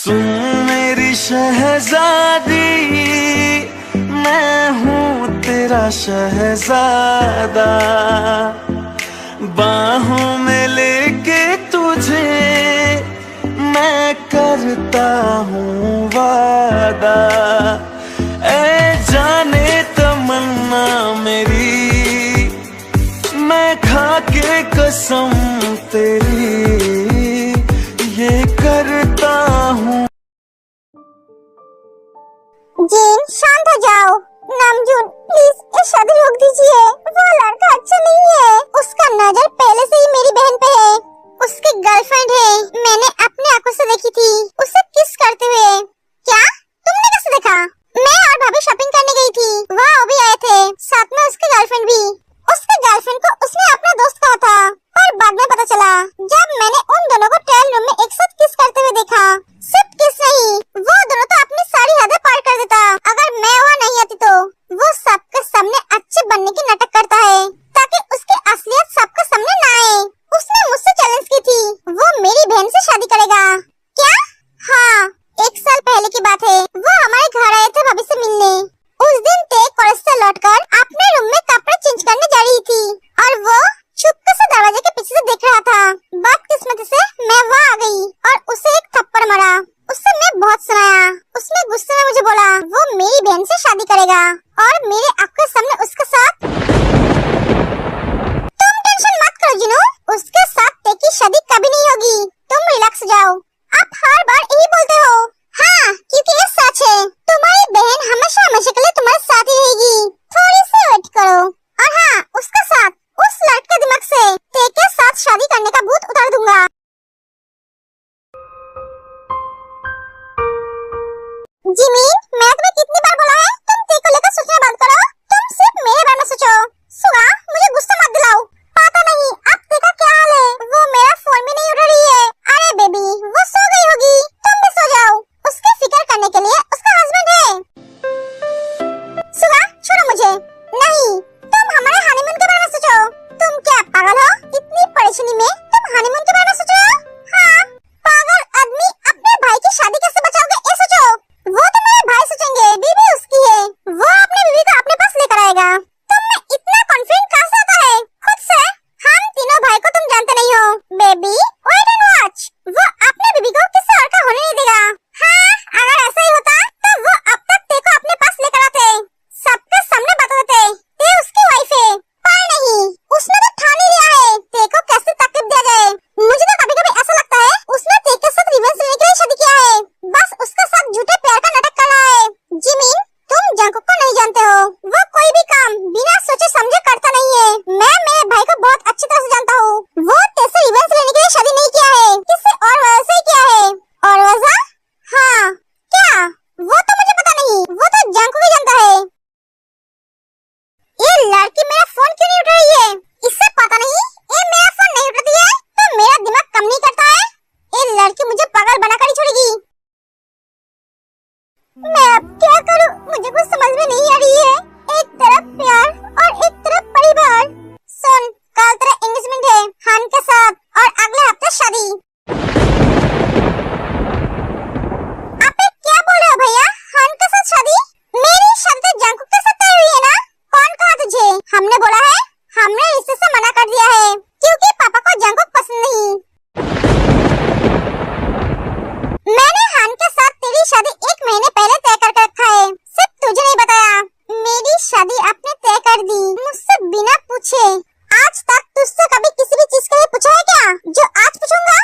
सुन मेरी शहजादी, मैं हूँ तेरा शहजादा। बाहों में लेके तुझे मैं करता हूँ वादा। ऐ जाने तमन्ना मेरी, मैं खा के कसम तेरी ये करता हूँ। जीन शांत हो जाओ। नामजून प्लीज ये शादी रोक दीजिए। वो लड़का अच्छा नहीं है। उसका नजर पहले से ही मेरी बहन पे है। उसकी गर्लफ्रेंड है, मैंने अपने आंखों से देखी थी उसे किस करते हुए। क्या तुमने कैसे देखा? मैं और भाभी शॉपिंग करने गई थी, वहाँ वो भी आए थे, साथ में उसकी गर्लफ्रेंड भी। उसके गर्लफ्रेंड को उसने अपना दोस्त कहा था, पर बाद में पता चला जब मैंने उन दोनों को ट्रायल रूम में एक साथ किस करते हुए देखा। सिर्फ किस नहीं, वो दोनों तो अपनी सारी हदें पार कर देता। अगर मैं वहाँ नहीं आती तो वो सबके सामने अच्छे बनने की नाटक करता है ताकि उसकी असलियत सबके सामने न आए। उसने मुझसे चैलेंज की थी, वो मेरी बहन से शादी करेगा। क्या? हाँ, 1 साल पहले की बात है। वो हमारे घर आए थे भाभी से मिलने। उस दिन ते कॉलेज से लौटकर अपने रूम में कपड़े चेंज करने जा रही थी और वो चुपके से दरवाजे के पीछे से देख रहा था। बदकिस्मती से मैं वहाँ आ गई और उसे एक थप्पड़ मारा। उससे मैं बहुत सुनाया। उसने गुस्से में मुझे बोला वो मेरी बहन से शादी करेगा और मेरे आंखों के सामने उसके साथ। तुम टेंशन मत करो जिनू, उसके साथ ते की शादी कभी नहीं होगी। तुम रिलैक्स हो जाओ। आप हर बार यही बोलते हो। हाँ, क्योंकि ये सच है। तुम्हारी बहन हमेशा हमेशा के लिए तुम्हारे साथ ही रहेगी। थोड़ी सी वेट करो। और हाँ, उसके साथ उस लड़के के दिमाग से ते के साथ शादी करने का भूत उतार दूंगा। जिमीन, मैं तुम्हें कितनी बार बोला है तुम ते को लेकर सोचना बंद करो। तुम सिर्फ मेरे बारे में सोचो। सुगा, मुझे गुस्सा मत दिलाओ। पता नहीं अब ते का क्या हाल है। वो मेरा फोन भी नहीं उठा रही है। अरे बेबी, वो सो गई होगी, तुम भी सो जाओ। उसकी फिक्र करने के लिए उसका हस्बैंड है। सुगा, छोड़ो मुझे। नहीं, तुम हमारे हनीमून के बारे में सोचो। तुम क्या पागल हो? इतनी परेशानी में तुम हनीमून के बारे में सोच रहे हो? हाँ, पागल आदमी, अपने भाई की शादी कैसे बचाओगे ये सोचो। वो तो मेरे भाई सोचेंगे, बीवी उसकी है, वो अपनी बीवी को अपने पास लेकर आएगा। तुम में इतना कॉन्फिडेंस कहाँ से आता है? खुद से? हम तीनों भाई को तुम जानते नहीं हो। Baby, wait and watch. वो अपने बीवी को किसी और का होने नहीं देगा। हाँ, अगर ऐसा ही होता तो वो अब तक ते को अपने पास लेकर आते, सबके सामने बता देते ते उसकी वाइफ है। पर नहीं, उसने तो ठान ही लिया है ते को कैसे तकलीफ दिया जाए। मुझे तो कभी कभी ऐसा लगता है उसने ते के साथ रिवेंज लेने के लिए शादी किया है, बस उसके साथ झूठे प्यार का नाटक कर रहा है। जिमीन, तुम जंकुक को नहीं जानते हो। वो कोई भी काम बिना सोचे समझे करता नहीं है। मैं मेरे भाई को बहुत अच्छी तरह से जानता हूँ। वो तेरे रिवेंज लेने के लिए शादी नहीं किया है, किसी और वजह से ही किया है। और वजह? हाँ, क्या? वो तो मुझे पता नहीं, वो तो जंकुक ही जानता है। ये लड़की मेरा फोन क्यों नहीं उठा रही है? इससे पता नहीं ये मेरा फोन नहीं उठाती है तो मेरा दिमाग काम नहीं करता है। ये लड़की मुझे पागल बनाकर ही छोड़ेगी। मैं अब क्या करूं? मुझे कुछ समझ में नहीं आ रही है। एक तरफ प्यार और एक तरफ परिवार। सुन, कल तेरा एंगेजमेंट है हान के साथ और अगले हफ्ते शादी। आप क्या बोल रहे हो भैया? हान के साथ शादी? मेरी शादी तो जंकुक के साथ तय हुई है ना? कौन कहा तुझे? हमने बोला है, हमने रिश्ते से मना कर दिया है क्योंकि पापा को जंकुक पसंद नहीं। मैंने हान के साथ तेरी शादी 1 महीने पहले तय करके रखा है, सिर्फ तुझे नहीं बताया। मेरी शादी आपने तय कर दी मुझसे बिना पूछे। आज तक तुझसे कभी किसी भी चीज के लिए पूछा है क्या जो आज पूछूंगा?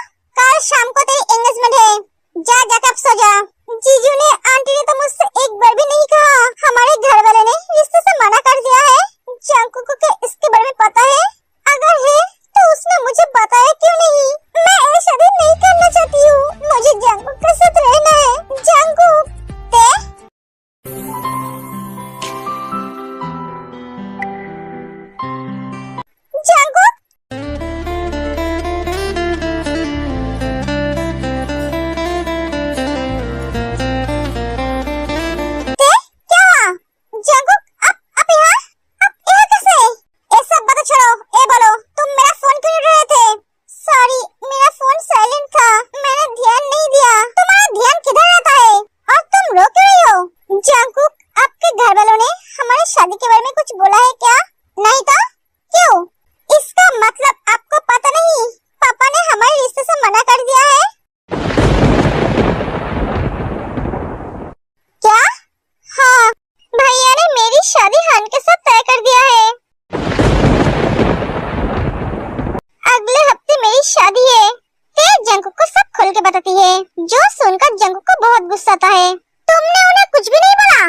सुनकर जंगकुक को बहुत गुस्सा आता है। तुमने उन्हें कुछ भी नहीं बोला?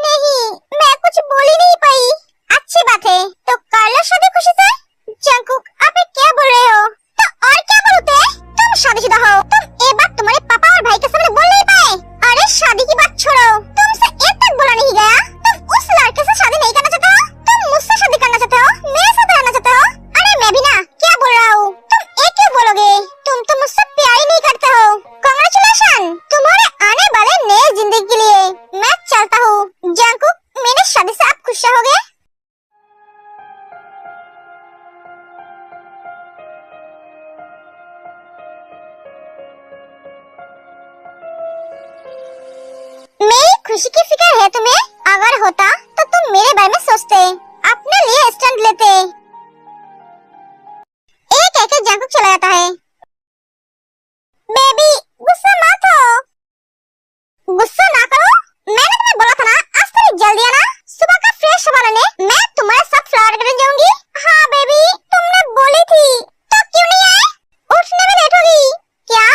नहीं, मैं कुछ बोल ही नहीं पाई। अच्छी बात है, तो कर लो शादी खुशी से। जंगकुक, आप ये क्या बोल रहे हो? तो और क्या बोलते हैं? तुम शादीशुदा हो। तुम ये बात तुम्हारे पापा और भाई के सामने बोल नहीं पाए? अरे शादी की बात छोड़ो, तुमसे एक तक बोला नहीं गया? तुम उस लड़के से शादी नहीं करना चाहते हो? तुम मुझसे शादी करना चाहते हो? मेरे साथ रहना चाहते हो? अरे मैं भी ना, क्या बोल रहा हूँ? तुम एक क्यों बोलोगे? तुम तो मुझसे प्यार ही नहीं करते हो। कांग्रेचुलेशन तुम्हारे आने वाले नए जिंदगी के लिए। मैं चलता हूँ। जंगकुक, मेरी शादी से आप खुश रहोगे? मेरी खुशी की फिक्र है तुम्हें? अगर होता तो तुम मेरे बारे में सोचते, अपने लिए स्टैंड लेते। एक एक जंगकुक चला जाता है। बेबी, गुस्सा मत हो। गुस्सा ना करो। मैंने तुम्हें बोला था ना, आज थोड़ी जल्दी आना। सुबह का फ्रेश हवा लेने मैं तुम्हारे साथ फ्लावर गार्डन जाऊंगी। हाँ बेबी, तुमने बोली थी, तो क्यों नहीं आए? उठने में लेट होगी। क्या?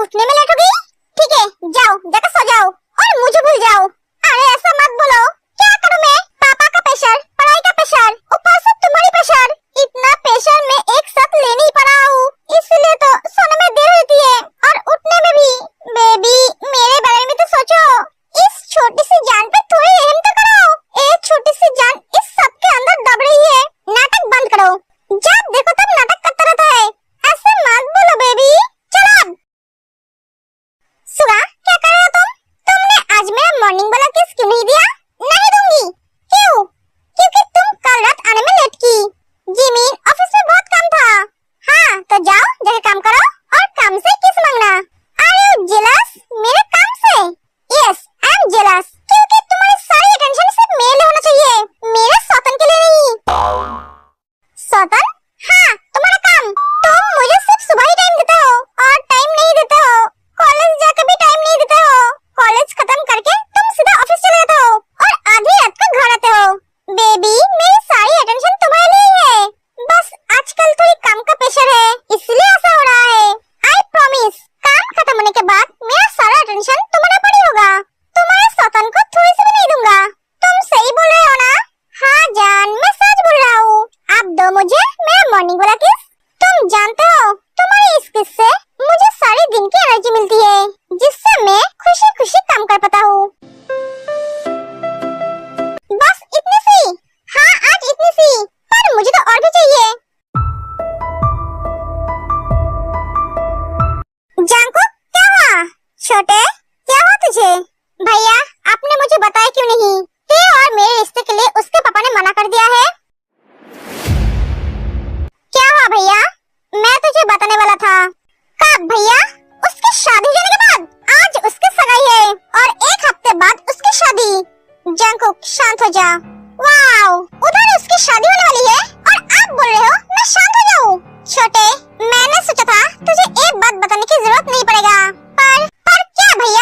उठने में लेट होगी? ठीक है, जाओ जाकर सो जाओ और मुझे भूल जाओ। अरे ऐसा मत बोलो। क्या करूं मैं? पापा का प्रेशर, पढ़ाई का प्रेशर, ऊपर से तुम्हारी प्रेशर। इतना प्रेशर मैं एक साथ ले नहीं पा रहा हूँ, इसलिए तो सोने में देर होती है और उठने में भी। बेबी, मेरे बारे में तो सोचो। इस छोटी सी जान पे थोड़ी रहम तो करो। एक छोटी सी जान इस सब के अंदर दब रही है। नाटक बंद करो। जब देखो तब नाटक करता रहता है। ऐसे मत बोलो बेबी। चलो अब। सुगा, क्या कर रहे हो तुम? तुमने आज मेरा मॉर्निंग वाला किस क्यों नहीं दिया? नहीं दूंगी। क्यों? क्योंकि तुम कल रात आने में लेट की। जिमिन, ऑफिस में बहुत काम था। हाँ, तो जाओ जाके काम करो और काम से किस मांगना। आर यू जेलस मेरे काम से? यस, आई एम जेलस, क्योंकि तुम्हारी सारी अटेंशन सिर्फ मेरे लिए होना चाहिए, मेरे सौतन के लिए नहीं। सौतन? हाँ, तुम्हारा काम। तुम मुझे सिर्फ सुबह ही टाइम देते हो और टाइम नहीं देते हो। कॉलेज जाकर भी टाइम नहीं देते हो। कॉलेज खत्म करके तुम सीधा ऑफिस चले जाते हो और आधी रात को घर आते हो। बेबी, मेरी सारी अटेंशन तुम्हारे लिए ही है। बस आजकल थोड़ी काम का प्रेशर है, इसलिए ऐसा हो रहा है। आई प्रॉमिस, काम खत्म होने के बाद मेरा सारा अटेंशन तुम्हारे पर ही होगा। तुम्हारे सौतन को थोड़ी सी भी नहीं दूंगा। तुम सही बोल रहे हो ना? हाँ जान, मैं सच बोल रहा हूँ। आप दो मुझे मेरा मॉर्निंग वाला किस। तुम जानते हो, तुम्हारी इस किस से मुझे सारे दिन की एनर्जी मिलती है, जिससे मैं खुशी खुशी काम कर पाता हूँ। बस इतनी सी? हाँ, आज इतनी सी, पर मुझे तो और भी चाहिए। जंगकुक, क्या हुआ? छोटे, क्या हुआ तुझे? भैया, आपने मुझे बताया क्यों नहीं? तेरे और मेरे रिश्ते के लिए उसके पापा ने मना कर दिया है। क्या हुआ भैया? मैं तुझे बताने वाला था। कब भैया? उसकी शादी होने के बाद। आज उसकी सगाई है और एक हफ्ते बाद उसकी शादी। जंगकुक, शांत हो जा। वाओ, उधर उसकी शादी होने वाली है और आप बोल रहे हो मैं शांत हो जाऊं? छोटे, मैंने सोचा था तुझे एक बात बताने की जरूरत नहीं पड़ेगा, पर क्या भैया?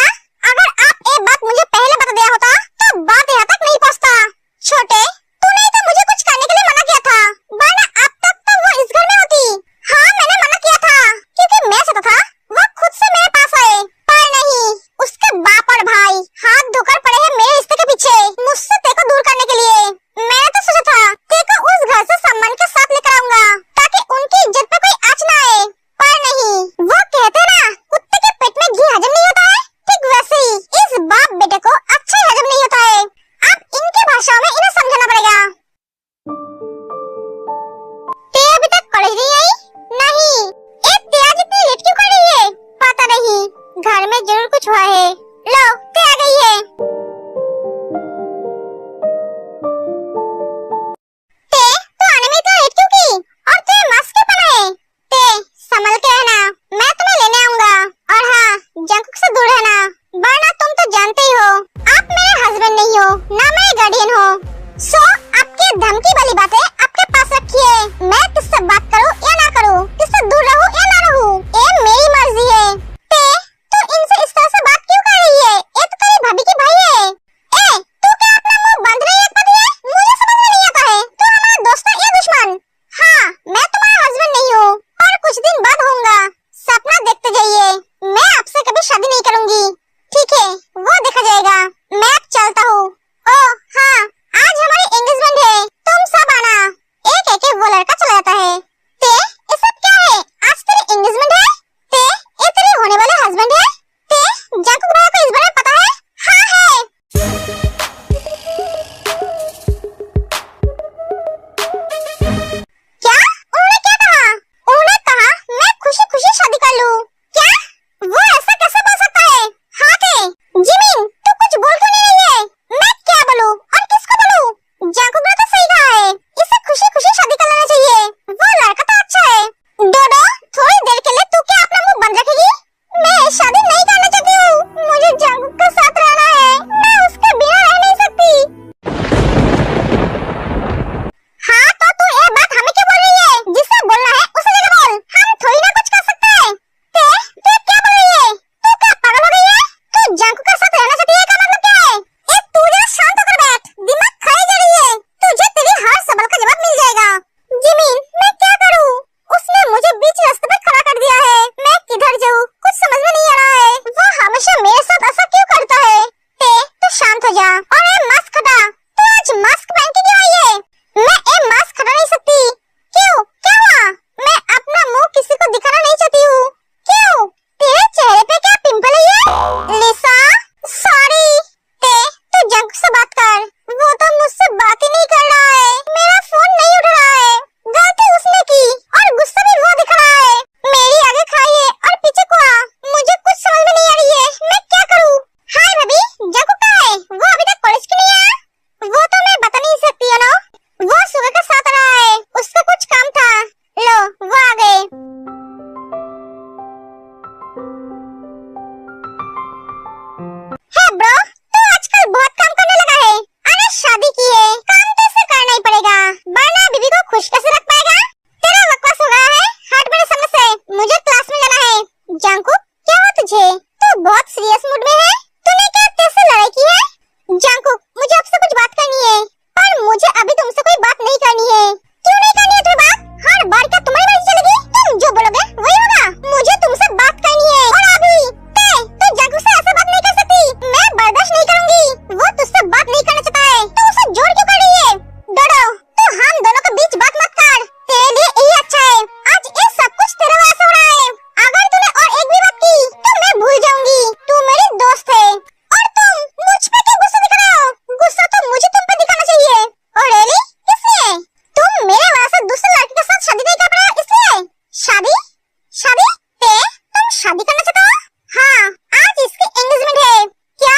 शादी करना चाहता हो? हाँ, आज इसकी एंगेजमेंट है। क्या?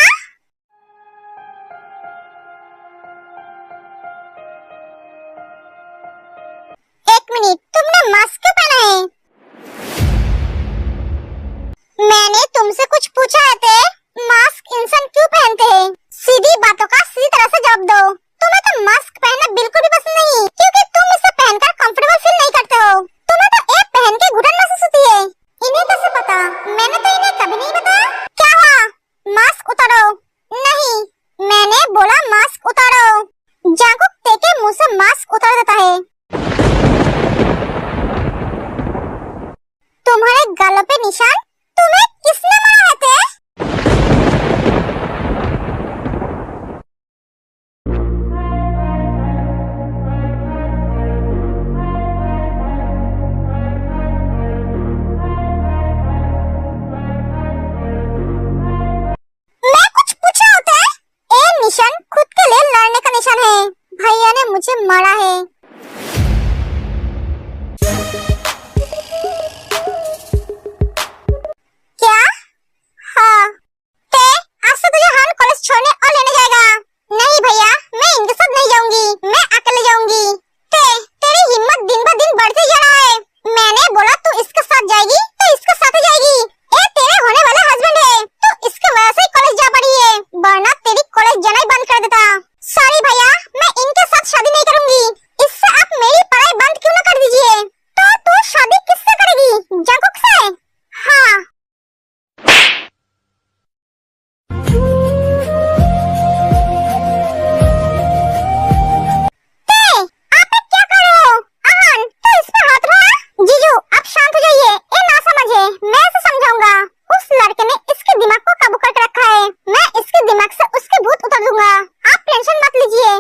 एक मिनट, तुमने मास्क क्यों पहना है? मैंने तुमसे कुछ पूछा है ते? मास्क इंसान क्यों पहनते हैं? सीधी बातों का सीधी तरह से जवाब दो। तुम्हें तो मास्क पहनना बिल्कुल भी पसंद नहीं, क्योंकि तुम इसे पहनकर कंफर्टेबल फील नहीं करते हो। तुम्हें तो ये पहन के घुटन महसूस होती है। इन्हें कैसे पता? मैंने तो इन्हें कभी नहीं बताया। क्या हुआ? मास्क उतारो। नहीं, मैंने बोला मास्क उतारो। जांकुक ते के मुंह से मास्क उतार देता है। तुम्हारे गालों पे निशान? तुम्हें किसने मारा है ते? मैं कुछ पूछा होता है? ये निशान खुद के लिए लड़ने का निशान है। भैया ने मुझे मारा है। क्या? हाँ। ते आज से तुझे हम कॉलेज छोड़ने और लेने जाएगा। नहीं भैया, मैं इनके साथ नहीं जाऊंगी, मैं अकेले जाऊंगी। ते तेरी हिम्मत दिन ब दिन बढ़ती जा रहा है। मैंने बोला तू इसके साथ जाएगी तो इसके साथ ही जाएगी। ये तेरे होने वाले हस्बैंड है, तो इसके वजह से कॉलेज जा पड़ी है, वरना तेरी कॉलेज जाना ही बंद कर देता। सॉरी भैया, मैं इनके साथ शादी नहीं करूंगी। इससे आप मेरी पढ़ाई बंद क्यों न कर दीजिए। तो तू शादी किससे करेगी? जंकुक से? हाँ। आप क्या कर रहे हो? आहान, तो इस पर हाथ रहा। जीजू, आप शांत हो जाइए। ये ना समझे, मैं इसे समझाऊंगा। उस लड़के ने इसके दिमाग को काबू करके रखा है। मैं इसके दिमाग से उसके भूत उतार दूंगा। आप टेंशन मत लीजिए,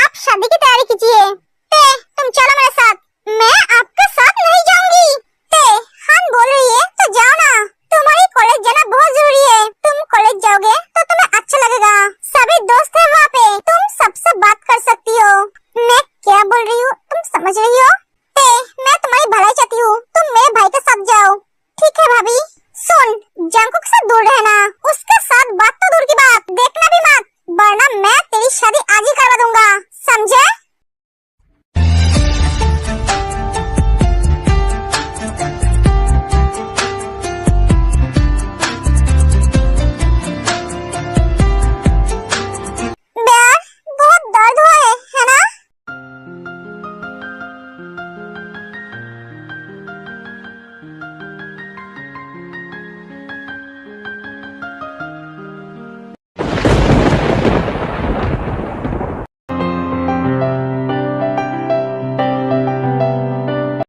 आप शादी की तैयारी कीजिए। ते, तुम चलो मेरे साथ। मैं आपके साथ नहीं जाऊंगी। ते, हान बोल रही है तो जाओ ना। तुम्हारी कॉलेज जाना बहुत जरूरी है। तुम कॉलेज जाओगे तो तुम्हें अच्छा लगेगा। सभी दोस्त है वहाँ पे, तुम सबसे बात कर सकती हो। मैं क्या बोल रही हूँ तुम समझ रही हो? ते, मैं तुम्हारी भलाई चाहती हूँ, तुम मेरे भाई के साथ जाओ। ठीक है भाभी। सुन, जंकुक से दूर रहना। उसके साथ बात तो दूर की बात, देखना भी मत, वरना मैं तेरी शादी आज ही करवा दूंगा, समझे?